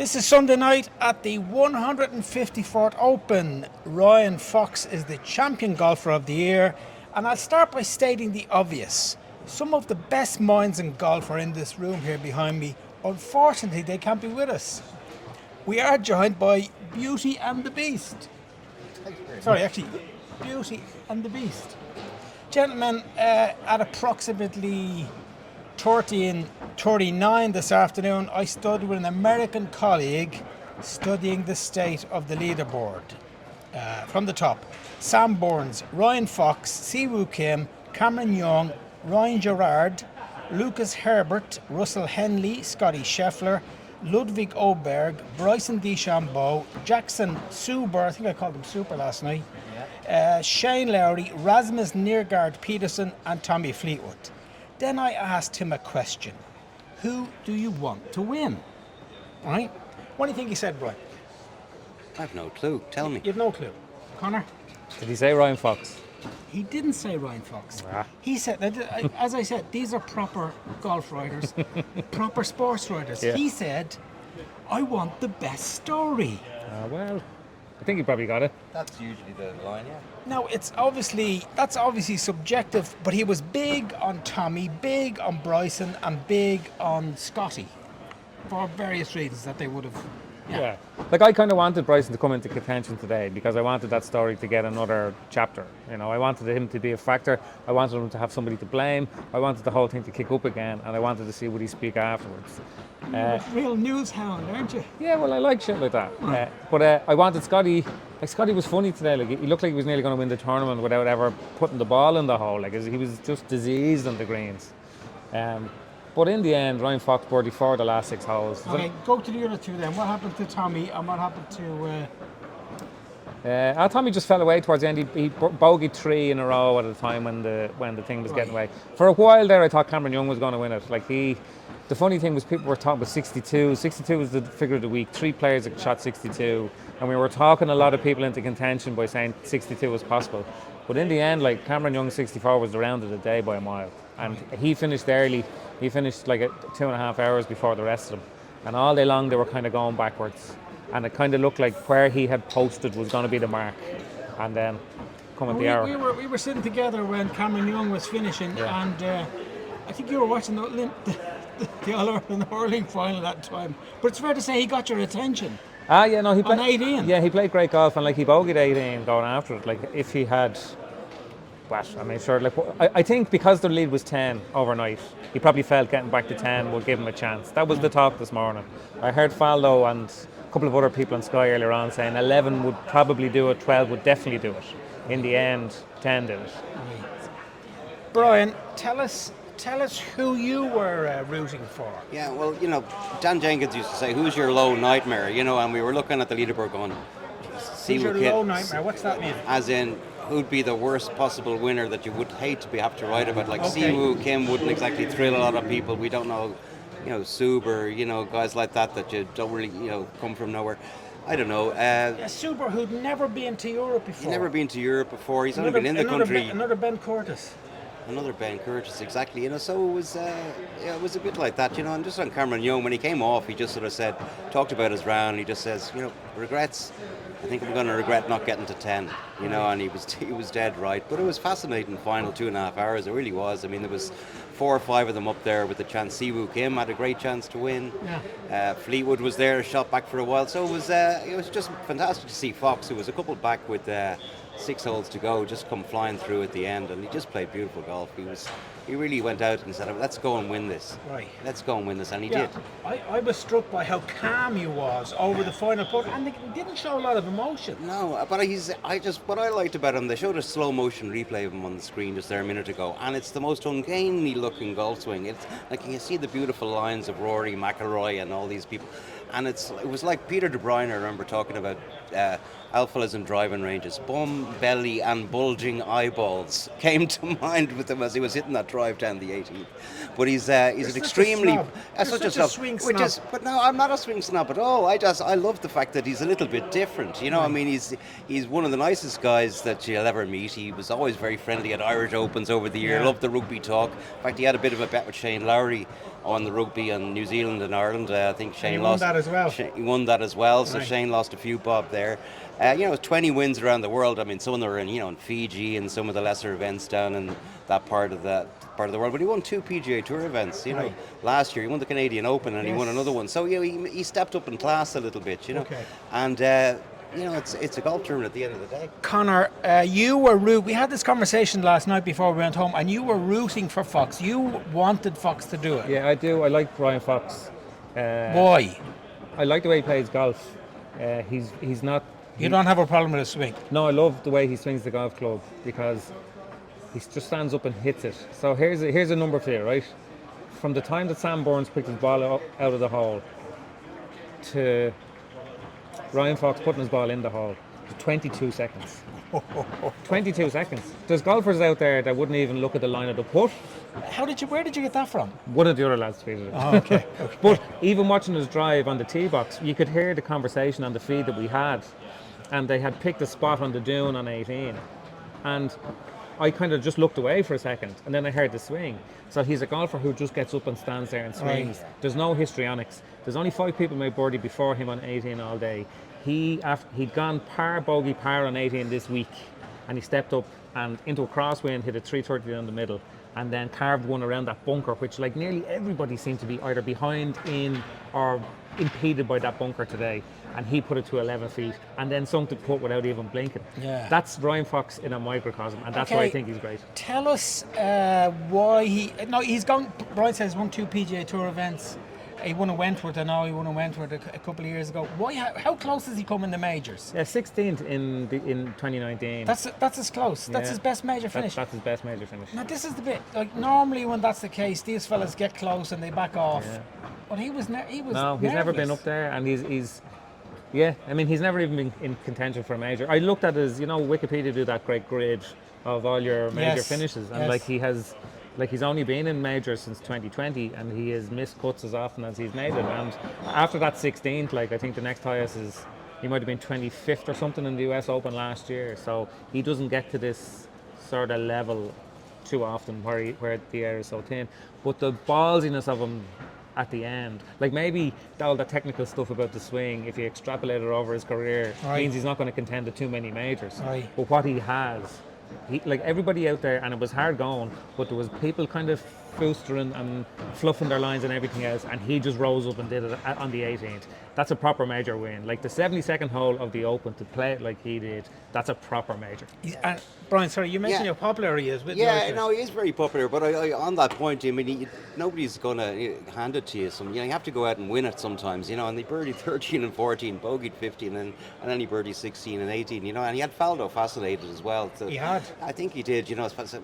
This is Sunday night at the 154th Open. Ryan Fox is the champion golfer of the year, and I'll start by stating the obvious. Some of the best minds in golf are in this room here behind me. Unfortunately, they can't be with us. We are joined by Beauty and the Beast. Sorry, actually, Beauty and the Beast. Gentlemen, at approximately 30 and 39 this afternoon, I stood with an American colleague studying the state of the leaderboard. From the top, Sam Burns, Ryan Fox, Siwoo Kim, Cameron Young, Ryan Gerard, Lucas Herbert, Russell Henley, Scotty Scheffler, Ludwig Oberg, Bryson DeChambeau, Jackson Suber, I think I called him Super last night, Shane Lowry, Rasmus Nergaard Peterson, and Tommy Fleetwood. Then I asked him a question. Who do you want to win? Right? What do you think he said, Brian? I have no clue. Tell me. You have no clue. Connor? Did he say Ryan Fox? He didn't say Ryan Fox. Ah. He said, as I said, these are proper golf writers, proper sports writers. Yeah. He said, I want the best story. Well, I think he probably got it. That's usually the line, yeah. Now, that's obviously subjective, but he was big on Tommy, big on Bryson, and big on Scotty for various reasons that they would have. Yeah. Like, I kind of wanted Bryson to come into contention today because I wanted that story to get another chapter. You know, I wanted him to be a factor. I wanted him to have somebody to blame. I wanted the whole thing to kick up again, and I wanted to see would he speak afterwards. You're a real news hound, aren't you? Yeah, well, I like shit like that. But I wanted Scotty. Like, Scotty was funny today. Like, he looked like he was nearly going to win the tournament without ever putting the ball in the hole. Like, he was just diseased on the greens. But in the end, Ryan Fox birdied for the last 6 holes. Okay, go to the other two then. What happened to Tommy and what happened to... Tommy just fell away towards the end. He bogeyed 3 in a row at a time when the thing was getting away. For a while there, I thought Cameron Young was going to win it. Like, the funny thing was people were talking about 62. 62 was the figure of the week. 3 players that shot 62, and we were talking a lot of people into contention by saying 62 was possible. But in the end, like, Cameron Young's 64 was the round of the day by a mile, and he finished early. He finished like 2.5 hours before the rest of them, and all day long they were kind of going backwards, and it kind of looked like where he had posted was going to be the mark, and then come at the hour. We were sitting together when Cameron Young was finishing, and I think you were watching the All-Ireland hurling final at the time. But it's fair to say he got your attention. He played 18. Yeah, he played great golf, and like, he bogeyed 18 going after it. Like, if he had, I think because the lead was 10 overnight, he probably felt getting back to 10 would give him a chance. That was the talk this morning. I heard Faldo and a couple of other people on Sky earlier on saying 11 would probably do it, 12 would definitely do it. In the end, 10 did it. Brian, tell us who you were rooting for. Yeah, well, Dan Jenkins used to say, who's your low nightmare? And we were looking at the leaderboard going, Who's your low nightmare? What's that mean? As in, who'd be the worst possible winner that you would hate to have to write about? Like, Siwoo Kim wouldn't exactly thrill a lot of people. We don't know, Suber, guys like that you don't really, come from nowhere. I don't know. Suber, who'd never been to Europe before. He's never been to Europe before. He's only been in the country. Another Ben Curtis. Another Ben Curtis, exactly. So it was a bit like that, and just on Cameron Young, when he came off, he just sort of talked about his round. He just says, regrets. I think I'm going to regret not getting to 10, and he was dead right. But it was fascinating final 2.5 hours. It really was. I mean, there was 4 or 5 of them up there with the chance. Siwoo Kim had a great chance to win. Yeah. Fleetwood was there, shot back for a while. So it was just fantastic to see Fox, who was a couple back with 6 holes to go, just come flying through at the end, and he just played beautiful golf. He really went out and said, let's go and win this. Right. Let's go and win this, and he did. I was struck by how calm he was over the final putt, and he didn't show a lot of emotion. No, but what I liked about him, they showed a slow motion replay of him on the screen just there a minute ago, and it's the most ungainly looking golf swing. It's like, you see the beautiful lines of Rory, McIlroy, and all these people. And it was like Peter De Bruyne, I remember talking about alphalas and driving ranges. Bum, belly and bulging eyeballs came to mind with him as he was hitting that drive down the 18th. But he's an extremely... Such a swing snob. But no, I'm not a swing snob at all. I love the fact that he's a little bit different. I mean, he's one of the nicest guys that you'll ever meet. He was always very friendly at Irish Opens over the year. Loved the rugby talk. In fact, he had a bit of a bet with Shane Lowry on the rugby and New Zealand and Ireland. I think Shane he won lost that as well. He won that as well. So Right. Shane lost a few bob there. 20 wins around the world. I mean, some of them are in Fiji and some of the lesser events down in that part of the world. But he won 2 PGA Tour events. Right. Last year he won the Canadian Open and he won Yes. another one. So he stepped up in class a little bit. Okay. And it's a golf tournament at the end of the day. Connor, we had this conversation last night before we went home, and you were rooting for Fox. You wanted Fox to do it. Yeah, I do. I like Brian Fox. Why? I like the way he plays golf. He's not. You don't have a problem with his swing. No, I love the way he swings the golf club because he just stands up and hits it. So here's a number for you, right? From the time that Sam Burns picked his ball out of the hole to Ryan Fox putting his ball in the hole, 22 seconds. 22 seconds. There's golfers out there that wouldn't even look at the line of the putt. Where did you get that from? One of the other lads tweeted it. Oh, okay. But even watching his drive on the tee box, you could hear the conversation on the feed that we had, and they had picked a spot on the dune on 18, and I kind of just looked away for a second, and then I heard the swing. So he's a golfer who just gets up and stands there and swings. Right. There's no histrionics. There's only 5 people made birdie before him on 18 all day. He'd gone par, bogey, par on 18 this week, and he stepped up and into a crosswind, hit a 330 down the middle, and then carved one around that bunker, which like nearly everybody seemed to be either behind, in, or impeded by that bunker today. And he put it to 11 feet, and then sunk the putt without even blinking. Yeah. That's Ryan Fox in a microcosm, and that's why I think he's great. Tell us why he's gone. Brian says won 2 PGA Tour events. He won a Wentworth. I know he won a Wentworth a couple of years ago. Why? How close has he come in the majors? Yeah, 16th in 2019. That's his close. That's his best major finish. That's his best major finish. Now this is the bit. Like normally when that's the case, these fellas get close and they back off. Yeah. But he was. No, he's never been up there, and he's. Yeah, I mean, he's never even been in contention for a major. I looked at his, Wikipedia do that great grid of all your major finishes, and he's only been in majors since 2020, and he has missed cuts as often as he's made it. And after that 16th, I think the next highest is he might have been 25th or something in the US Open last year. So he doesn't get to this sort of level too often where the air is so thin. But the ballsiness of him at the end, maybe all the technical stuff about the swing, if you extrapolate it over his career, means he's not going to contend to too many majors. Right. But what he has, everybody out there, and it was hard going, but there was people kind of boostering and fluffing their lines and everything else, and he just rose up and did it on the 18th. That's a proper major win. The 72nd hole of the Open, to play it like he did, that's a proper major. Brian, sorry, you mentioned how popular he is. With Yeah, Lakers. no, he is very popular. But on that point, I mean, nobody's going to hand it to you. You have to go out and win it sometimes, And he birdied 13 and 14, bogeyed 15, and then he birdied 16 and 18, And he had Faldo fascinated as well. So He had. I think he did,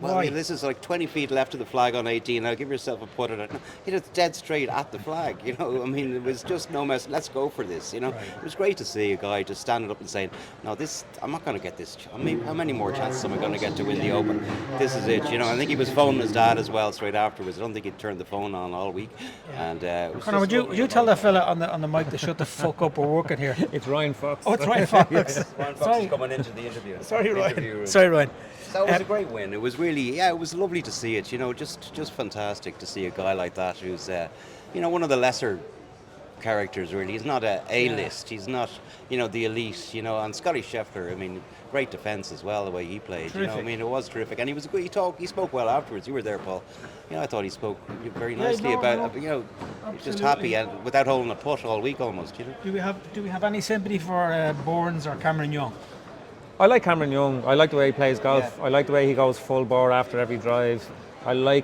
Why? This is 20 feet left of the flag on 18. Now give yourself a putt at it. Hit it dead straight at the flag, I mean, it was just no mess. Let's go for this, Right. It was great to see a guy just standing up and saying, no, I'm not going to get this. I mean, how many more chances am I going to get to win the Open? This is it, I think he was phoning his dad as well straight afterwards. I don't think he'd turned the phone on all week. Yeah. And Connor, would you tell that fella on the mic to shut the fuck up? We're working here. It's Ryan Fox. Oh, it's Ryan Fox. Ryan Fox is coming into the interview. Sorry, Ryan. Sorry, Ryan. So it was a great win. It was really, it was lovely to see it. Just fantastic to see a guy like that who's, one of the lesser characters. Really, he's not a list. He's not, the elite. And Scotty Scheffler. I mean, great defense as well. The way he played. Terrific. I mean, it was terrific. And he was good. He spoke well afterwards. You were there, Paul. I thought he spoke very nicely about. Just happy and without holding a putt all week almost. Do we have any sympathy for Burns or Cameron Young? I like Cameron Young. I like the way he plays golf. Yeah. I like the way he goes full bore after every drive. I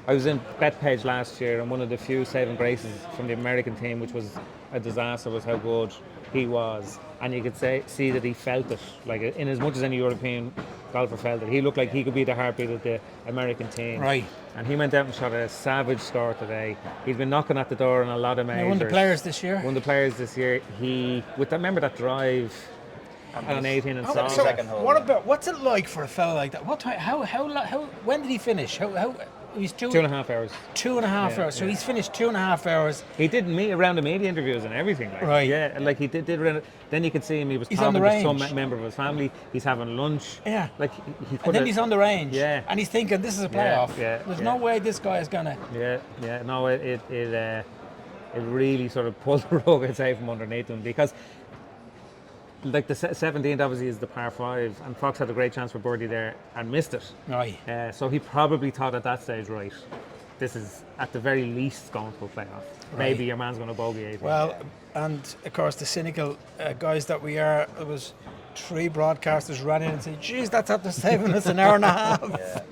was in Betpage last year, and one of the few saving graces from the American team, which was a disaster, was how good he was. And you could see that he felt it, in as much as any European golfer felt it. He looked like he could be the heartbeat of the American team. Right. And he went out and shot a savage score today. He's been knocking at the door in a lot of majors. He won the Players this year. Remember that drive on 18 and second hole. What's it like for a fella like that? When did he finish? He's 2.5 hours. 2.5 hours. So he's finished 2.5 hours. He did meet around the media interviews and everything. Like, Right. Yeah, and like he did around, then you could see him, he was He's on talking the to some range. member of his family, he's having lunch. Yeah. Like he could And then he's on the range. Yeah. And he's thinking, this is a Yeah, playoff. yeah, There's yeah. no way this guy is going to... Yeah. No, it really sort of pulled the rug, I'd say, from underneath him, because like the 17th obviously is the par 5, and Fox had a great chance for birdie there and missed it. Right. So he probably thought at that stage, right, this is at the very least going to a playoff. Maybe your man's going to bogey 18. Well, and of course the cynical guys that we are, it was 3 broadcasters ran in and said, geez, that's after saving us an hour and a half.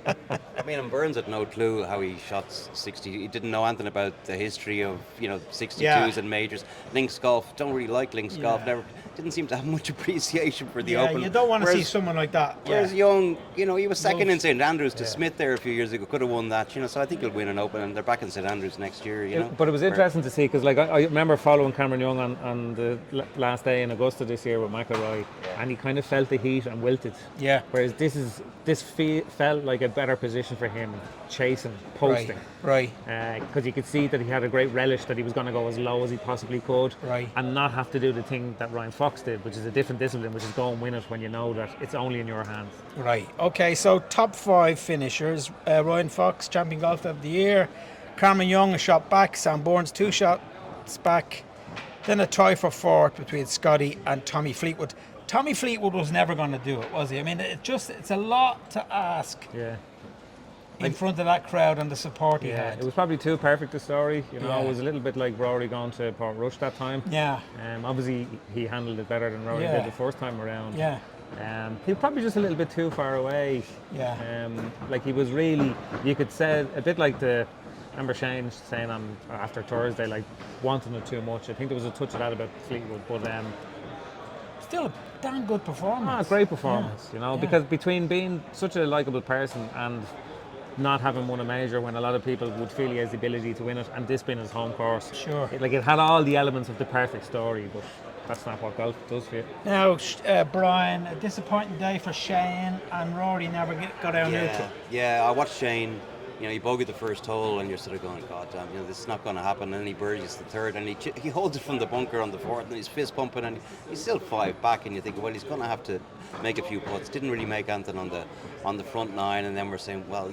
I mean, and Burns had no clue how he shot 60. He didn't know anything about the history of 62s and majors. Links golf, don't really like links golf. Never didn't seem to have much appreciation for the Open. You don't want to see someone like that. Whereas Young, he was second in St Andrews to Smith there a few years ago. Could have won that, So I think he'll win an Open, and they're back in St Andrews next year. But it was interesting to see, because like I remember following Cameron Young on the last day in Augusta this year with McIlroy, and he kind of felt the heat and wilted. Yeah. Whereas this felt like a better position for him, chasing, posting. Right. Because you could see that he had a great relish that he was going to go as low as he possibly could, and not have to do the thing that Ryan Fox did, which is a different discipline, which is go and win it when you know that it's only in your hands. Right. Okay, so top 5 finishers. Ryan Fox, champion golfer of the year. Cameron Young, a shot back. Sam Bournes, 2 shots back. Then a tie for 4th between Scotty and Tommy Fleetwood. Tommy Fleetwood was never going to do it, was he? I mean, it's a lot to ask in front of that crowd and the support he had. It was probably too perfect a story. It was a little bit like Rory going to Port Rush that time. Yeah. Obviously, he handled it better than Rory did the first time around. Yeah. He was probably just a little bit too far away. Yeah. Like he was really, you could say, a bit like remember Shane saying after Thursday, like wanting it too much. I think there was a touch of that about Fleetwood, but still a damn good performance. Great performance, because between being such a likeable person and not having won a major when a lot of people would feel he has the ability to win it, and this being his home course. Sure. It had all the elements of the perfect story, but that's not what golf does for you. Now, Brian, a disappointing day for Shane, and Rory never got out neutral. Yeah, I watched Shane. He bogeyed the first hole, and you're sort of going, God damn, this is not going to happen. And then he birdies the 3rd, and he holds it from the bunker on the 4th, and he's fist pumping, and he's still 5 back, and you think, well, he's going to have to make a few putts. Didn't really make anything on the front 9, and then we're saying, well,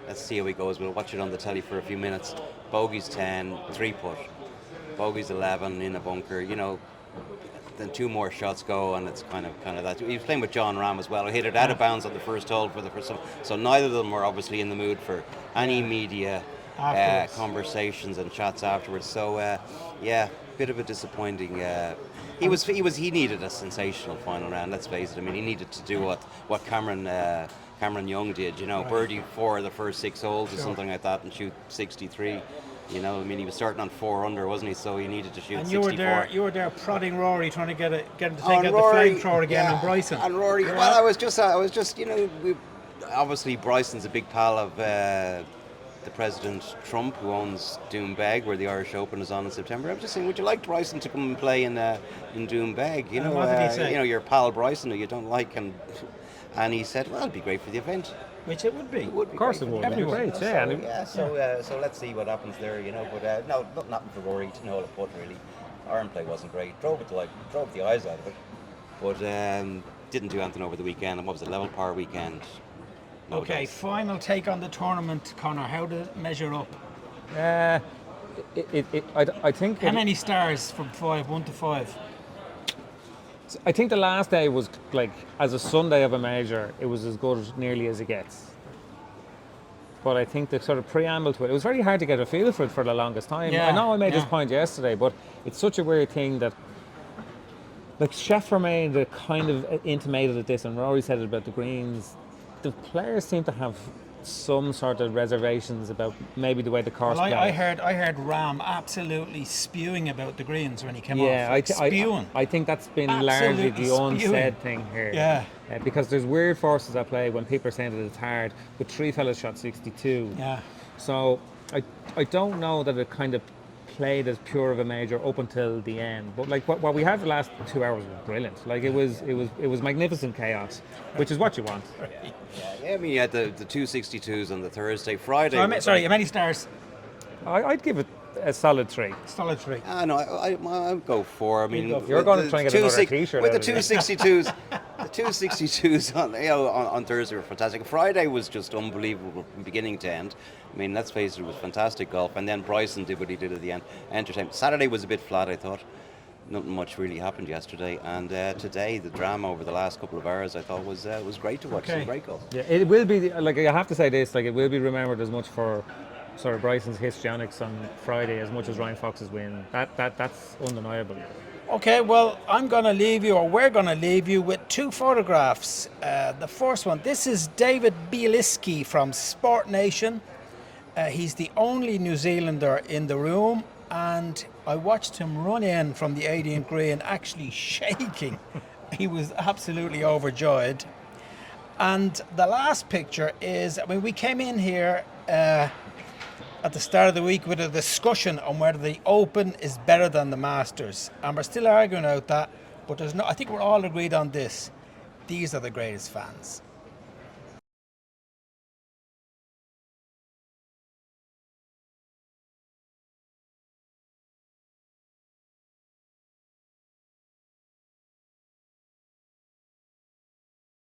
let's see how he goes. We'll watch it on the telly for a few minutes. Bogey's 10, 3-putt. Bogey's 11 in a bunker. Then 2 more shots go, and it's kind of that. He was playing with John Ram as well. He hit it out of bounds on the first hole for the first. So neither of them were obviously in the mood for any media conversations and chats afterwards. So bit of a disappointing. He needed a sensational final round. Let's face it. I mean, he needed to do what Cameron Young did. Birdie 4 of the first 6 holes or something like that, and shoot 63. He was starting on 4 under, wasn't he? So he needed to shoot 64. And you were there prodding Rory, trying to get him to take out Rory, the flamethrower again, and Bryson. And Rory, well, I was just, obviously Bryson's a big pal of the President Trump, who owns Doombeg, where the Irish Open is on in September. I was just saying, would you like Bryson to come and play in Doombeg? What did he say? Your pal Bryson, who you don't like, and he said, well, it'd be great for the event. Which it would be. Of course it would. It'd be great, So let's see what happens there, But no, nothing happened for Rory. Didn't hold a putt really. Iron play wasn't great. Drove the eyes out of it, but didn't do anything over the weekend. And what was it? Level par weekend. Okay, final take on the tournament, Conor. How did it measure up? I think. How many stars from 5, 1 to 5? I think the last day was like, as a Sunday of a major, it was as good nearly as it gets. But I think the sort of preamble to it was very hard to get a feel for it for the longest time. I know I made this point yesterday, but it's such a weird thing that, like, Chef Romain kind of intimated at this, and Rory said it about the greens. The players seem to have some sort of reservations about maybe the way the course plays. I heard Ram absolutely spewing about the greens when he came off. Spewing. I think that's been Absolutely largely the unsaid thing here. Yeah. Because there's weird forces at play when people are saying that it's hard, but 3 fellas shot 62. Yeah. So I don't know that it kind of played as pure of a major up until the end. But like what we had the last 2 hours was brilliant. Like it was magnificent chaos, which is what you want. Yeah, I mean, you had the 262s on the Thursday, Friday. Sorry, how many stars? I'd give it a solid 3. Solid 3. No, I'll go 4. I mean, You're going to try and get another t-shirt with the out of it. 262s. The 262s on Thursday were fantastic. Friday was just unbelievable from beginning to end. I mean, let's face it was fantastic golf. And then Bryson did what he did at the end. Entertainment. Saturday was a bit flat, I thought. Nothing much really happened yesterday. And today, the drama over the last couple of hours, I thought was great to watch. Okay. Some great golf. Yeah, it will be, like I have to say this, like it will be remembered as much for sort of Bryson's histrionics on Friday as much as Ryan Fox's win. That's undeniable. Okay, well, I'm going to leave you, or we're going to leave you with 2 photographs. The first one, this is David Bieliski from Sport Nation. He's the only New Zealander in the room, and I watched him run in from the 18th green actually shaking. He was absolutely overjoyed. And the last picture is, I mean, we came in here at the start of the week with a discussion on whether the Open is better than the Masters, and we're still arguing out that, but I think we're all agreed on this: these are the greatest fans.